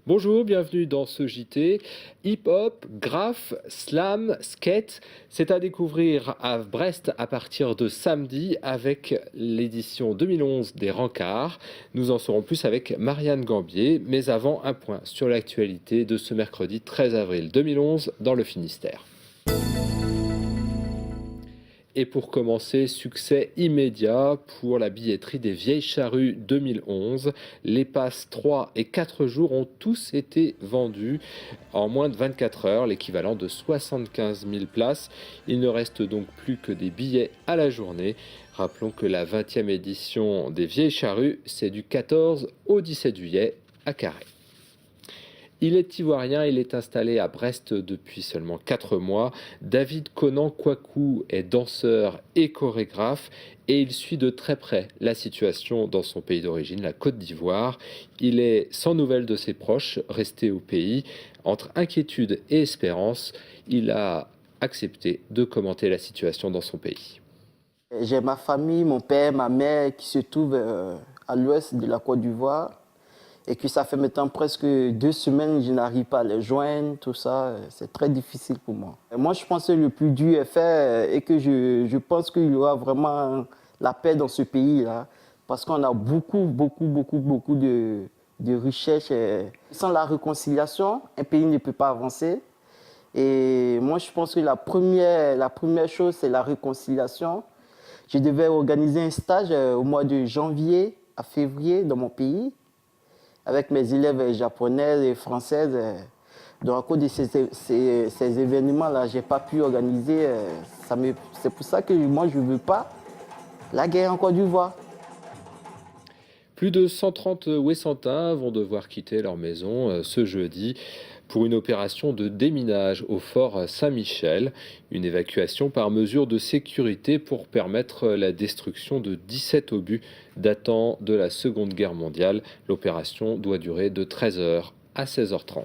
Bonjour, bienvenue dans ce JT. Hip-hop, graphe, slam, skate, c'est à découvrir à Brest à partir de samedi avec l'édition 2011 des Rencarts. Nous en saurons plus avec Marianne Gambier, mais avant un point sur l'actualité de ce mercredi 13 avril 2011 dans le Finistère. Et pour commencer, succès immédiat pour la billetterie des Vieilles Charrues 2011. Les passes 3 et 4 jours ont tous été vendus en moins de 24 heures, l'équivalent de 75 000 places. Il ne reste donc plus que des billets à la journée. Rappelons que la 20e édition des Vieilles Charrues, c'est du 14 au 17 juillet à Carhaix. Il est ivoirien, il est installé à Brest depuis seulement 4 mois. David Conan Kouakou est danseur et chorégraphe et il suit de très près la situation dans son pays d'origine, la Côte d'Ivoire. Il est sans nouvelles de ses proches, restés au pays. Entre inquiétude et espérance, il a accepté de commenter la situation dans son pays. J'ai ma famille, mon père, ma mère qui se trouvent à l'ouest de la Côte d'Ivoire. Et que ça fait maintenant presque 2 semaines que je n'arrive pas à les joindre, tout ça, c'est très difficile pour moi. Moi, je pense que le plus dur est fait et que je pense qu'il y aura vraiment la paix dans ce pays-là. Parce qu'on a beaucoup de richesses. Sans la réconciliation, un pays ne peut pas avancer. Et moi, je pense que la première chose, c'est la réconciliation. Je devais organiser un stage au mois de janvier à février dans mon pays, avec mes élèves japonaises et françaises. Donc à cause de ces événements-là, je n'ai pas pu organiser. C'est pour ça que moi, je ne veux pas la guerre en Côte d'Ivoire. Plus de 130 Ouessantins vont devoir quitter leur maison ce jeudi pour une opération de déminage au fort Saint-Michel. Une évacuation par mesure de sécurité pour permettre la destruction de 17 obus datant de la Seconde Guerre mondiale. L'opération doit durer de 13h à 16h30.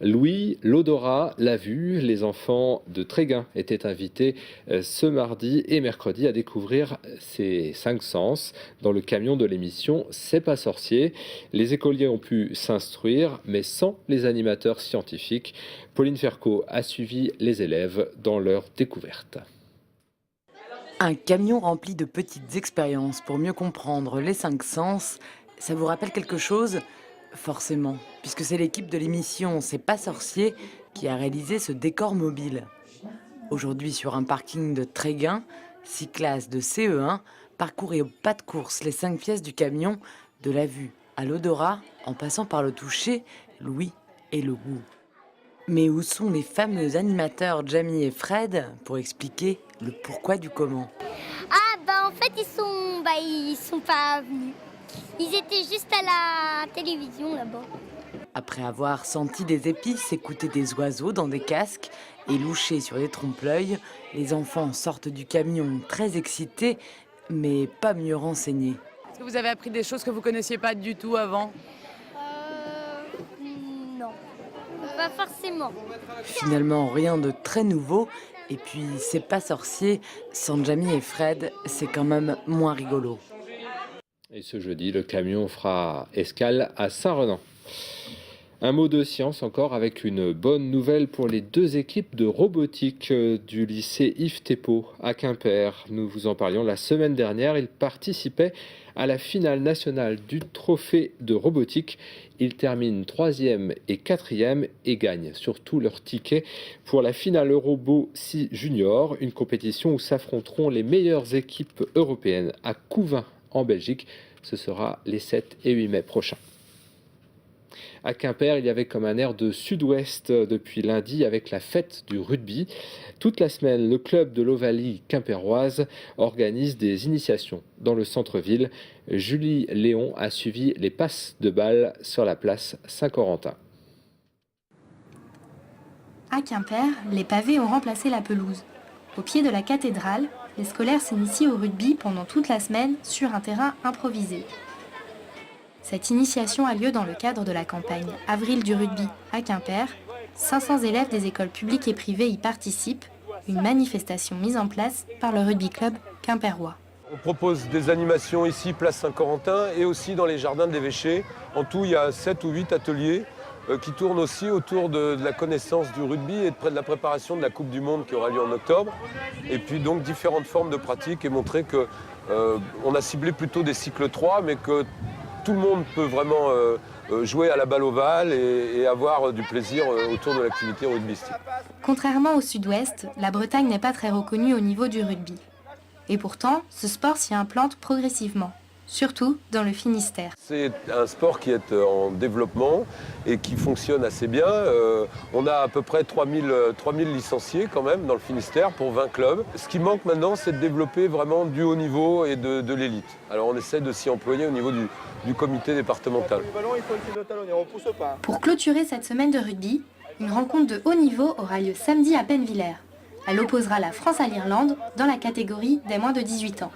Louis L'Odorat l'a vu, les enfants de Tréguin étaient invités ce mardi et mercredi à découvrir ces 5 sens dans le camion de l'émission C'est pas sorcier. Les écoliers ont pu s'instruire, mais sans les animateurs scientifiques. Pauline Ferco a suivi les élèves dans leur découverte. Un camion rempli de petites expériences pour mieux comprendre les 5 sens, ça vous rappelle quelque chose ? Forcément, puisque c'est l'équipe de l'émission C'est pas sorcier qui a réalisé ce décor mobile. Aujourd'hui, sur un parking de Tréguin, 6 classes de CE1 parcourent au pas de course les 5 pièces du camion, de la vue à l'odorat, en passant par le toucher, l'ouïe et le goût. Mais où sont les fameux animateurs Jamie et Fred pour expliquer le pourquoi du comment ? En fait, ils sont pas venus. Ils étaient juste à la télévision là-bas. Après avoir senti des épices, écouté des oiseaux dans des casques et louché sur des trompe-l'œil, les enfants sortent du camion très excités, mais pas mieux renseignés. Est-ce que vous avez appris des choses que vous ne connaissiez pas du tout avant ? Non, pas forcément. Finalement, rien de très nouveau. Et puis, C'est pas sorcier, sans Jamie et Fred, c'est quand même moins rigolo. Et ce jeudi, le camion fera escale à Saint-Renan. Un mot de science encore avec une bonne nouvelle pour les 2 équipes de robotique du lycée Yves Thépaut à Quimper. Nous vous en parlions la semaine dernière. Ils participaient à la finale nationale du trophée de robotique. Ils terminent 3e et 4e et gagnent surtout leur ticket pour la finale Eurobo 6 Junior, une compétition où s'affronteront les meilleures équipes européennes à Couvin en Belgique. Ce sera les 7 et 8 mai prochains. À Quimper, il y avait comme un air de sud-ouest depuis lundi avec la fête du rugby. Toute la semaine, le club de l'Ovalie quimpéroise organise des initiations dans le centre-ville. Julie Léon a suivi les passes de balles sur la place Saint-Corentin. À Quimper, les pavés ont remplacé la pelouse. Au pied de la cathédrale, les scolaires s'initient au rugby pendant toute la semaine sur un terrain improvisé. Cette initiation a lieu dans le cadre de la campagne Avril du rugby à Quimper, 500 élèves des écoles publiques et privées y participent, une manifestation mise en place par le rugby club quimpérois. On propose des animations ici, place Saint-Corentin, et aussi dans les jardins de l'évêché. En tout, il y a 7 ou 8 ateliers qui tournent aussi autour de la connaissance du rugby et de la préparation de la Coupe du Monde qui aura lieu en octobre. Et puis donc différentes formes de pratiques et montrer qu'on a ciblé plutôt des cycles 3, mais que tout le monde peut vraiment jouer à la balle ovale et avoir du plaisir autour de l'activité rugbystique. Contrairement au sud-ouest, la Bretagne n'est pas très reconnue au niveau du rugby. Et pourtant, ce sport s'y implante progressivement, surtout dans le Finistère. C'est un sport qui est en développement et qui fonctionne assez bien. On a à peu près 3000 licenciés quand même dans le Finistère pour 20 clubs. Ce qui manque maintenant, c'est de développer vraiment du haut niveau et de l'élite. Alors on essaie de s'y employer au niveau du comité départemental. Pour clôturer cette semaine de rugby, une rencontre de haut niveau aura lieu samedi à Pennevillers. Elle opposera la France à l'Irlande dans la catégorie des moins de 18 ans.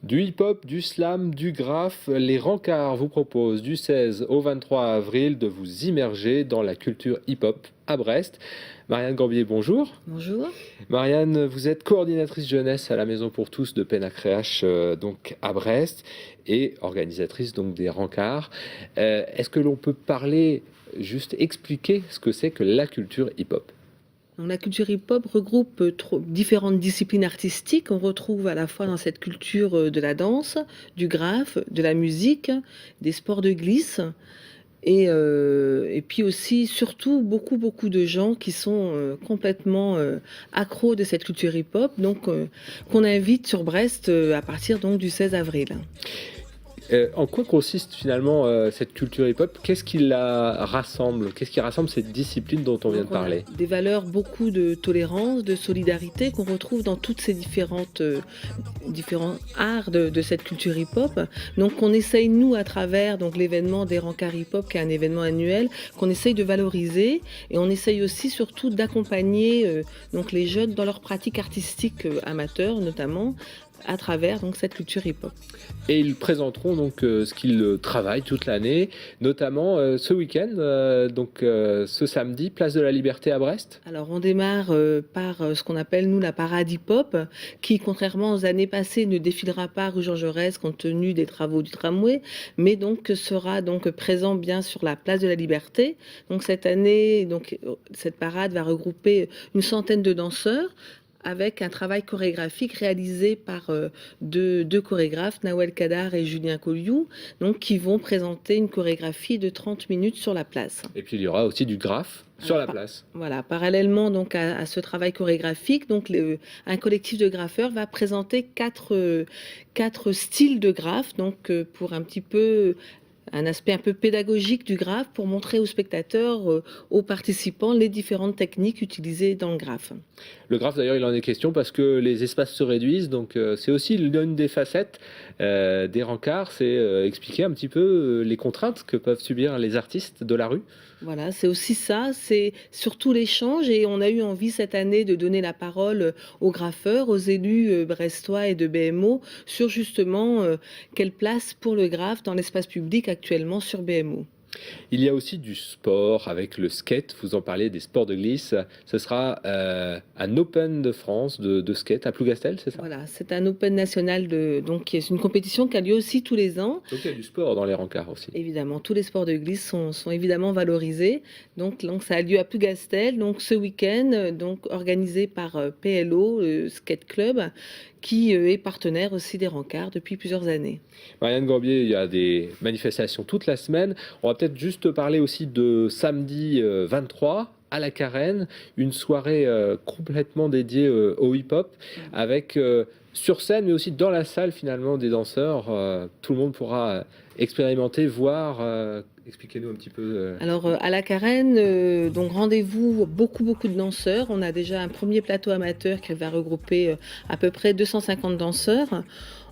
Du hip-hop, du slam, du graphe, les Rencards vous proposent du 16 au 23 avril de vous immerger dans la culture hip-hop à Brest. Marianne Gambier, bonjour. Bonjour. Marianne, vous êtes coordinatrice jeunesse à la Maison pour tous de Penacréache, donc à Brest, et organisatrice donc des Rencards. Est-ce que l'on peut parler, juste expliquer ce que c'est que la culture hip-hop ? Donc, la culture hip-hop regroupe différentes disciplines artistiques. On retrouve à la fois dans cette culture de la danse, du graphe, de la musique, des sports de glisse. Et puis aussi, surtout, beaucoup de gens qui sont complètement accros de cette culture hip-hop, donc qu'on invite sur Brest à partir donc, du 16 avril. En quoi consiste finalement cette culture hip-hop ? Qu'est-ce qui la rassemble ? Qu'est-ce qui rassemble cette discipline dont on vient de parler ? Des valeurs, beaucoup de tolérance, de solidarité qu'on retrouve dans toutes ces différents arts de cette culture hip-hop. Donc on essaye, nous, à travers donc, l'événement des Rencards hip-hop, qui est un événement annuel, qu'on essaye de valoriser, et on essaye aussi surtout d'accompagner donc, les jeunes dans leur pratique artistique amateur, notamment, à travers donc, cette culture hip-hop. Et ils présenteront donc ce qu'ils travaillent toute l'année, notamment ce week-end, ce samedi, place de la Liberté à Brest. Alors on démarre par ce qu'on appelle nous la parade hip-hop, qui contrairement aux années passées ne défilera pas rue Jean Jaurès compte tenu des travaux du tramway, mais donc sera donc présent bien sur la place de la Liberté. Donc cette année, donc cette parade va regrouper une centaine de danseurs, avec un travail chorégraphique réalisé par deux chorégraphes, Nawel Kadar et Julien Colliou, donc qui vont présenter une chorégraphie de 30 minutes sur la place. Et puis il y aura aussi du graphe sur la place. Voilà, parallèlement donc à ce travail chorégraphique, donc un collectif de graffeurs va présenter quatre styles de graphe, donc pour un petit peu un aspect un peu pédagogique du graphe pour montrer aux spectateurs, aux participants, les différentes techniques utilisées dans le graphe. Le graphe, d'ailleurs, il en est question parce que les espaces se réduisent, donc c'est aussi l'une des facettes des rencards, c'est expliquer un petit peu les contraintes que peuvent subir les artistes de la rue. Voilà, c'est aussi ça, c'est surtout l'échange, et on a eu envie cette année de donner la parole aux graffeurs, aux élus brestois et de BMO sur justement quelle place pour le graphe dans l'espace public actuellement sur BMO. Il y a aussi du sport avec le skate, vous en parlez des sports de glisse. Ce sera un Open de France de skate à Plougastel, c'est ça ? Voilà, c'est un Open national, donc c'est une compétition qui a lieu aussi tous les ans. Donc il y a du sport dans les rencards aussi. Évidemment, tous les sports de glisse sont évidemment valorisés. Donc ça a lieu à Plougastel, donc ce week-end, donc organisé par PLO, le Skate Club, qui est partenaire aussi des rencards depuis plusieurs années. Marianne Gambier, il y a des manifestations toute la semaine. On va peut-être juste parler aussi de samedi 23 à la Carène, une soirée complètement dédiée au hip-hop, avec sur scène, mais aussi dans la salle finalement des danseurs. Tout le monde pourra expérimenter, voir. Expliquez-nous un petit peu. Alors à la Carène, donc rendez-vous beaucoup de danseurs. On a déjà un premier plateau amateur qui va regrouper à peu près 250 danseurs.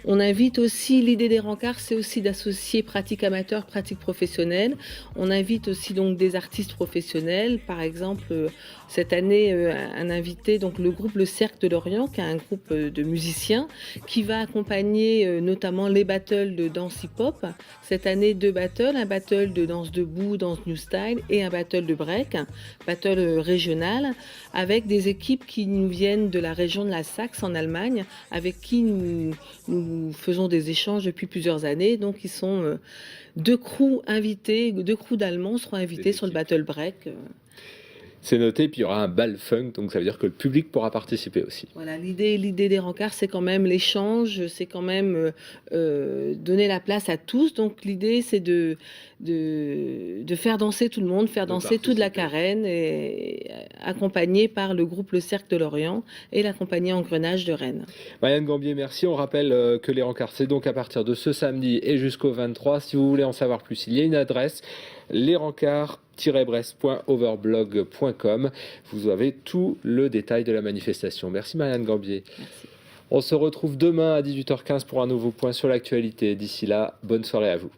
On invite aussi, l'idée des rencarts, c'est aussi d'associer pratique amateur, pratique professionnelle. On invite aussi donc des artistes professionnels. Par exemple, cette année, un invité, donc le groupe Le Cercle de Lorient, qui est un groupe de musiciens, qui va accompagner notamment les battles de danse hip-hop. Cette année, 2 battles, un battle de danse debout, danse new style, et un battle de break, battle régional, avec des équipes qui nous viennent de la région de la Saxe en Allemagne, avec qui nous faisons des échanges depuis plusieurs années. Donc ils sont 2 crews invités, 2 crews d'Allemands seront invités sur le battle break. C'est noté, puis il y aura un bal funk, donc ça veut dire que le public pourra participer aussi. Voilà, l'idée des rencarts, c'est quand même l'échange, c'est quand même donner la place à tous. Donc l'idée, c'est de faire danser tout le monde, faire danser toute la Carène, et accompagné par le groupe Le Cercle de Lorient et la compagnie Engrenage de Rennes. Marianne Gambier, merci. On rappelle que les rencarts, c'est donc à partir de ce samedi et jusqu'au 23. Si vous voulez en savoir plus, il y a une adresse, lesrencards-brest.overblog.com. Vous avez tout le détail de la manifestation. Merci Marianne Gambier. Merci. On se retrouve demain à 18h15 pour un nouveau point sur l'actualité. D'ici là, bonne soirée à vous.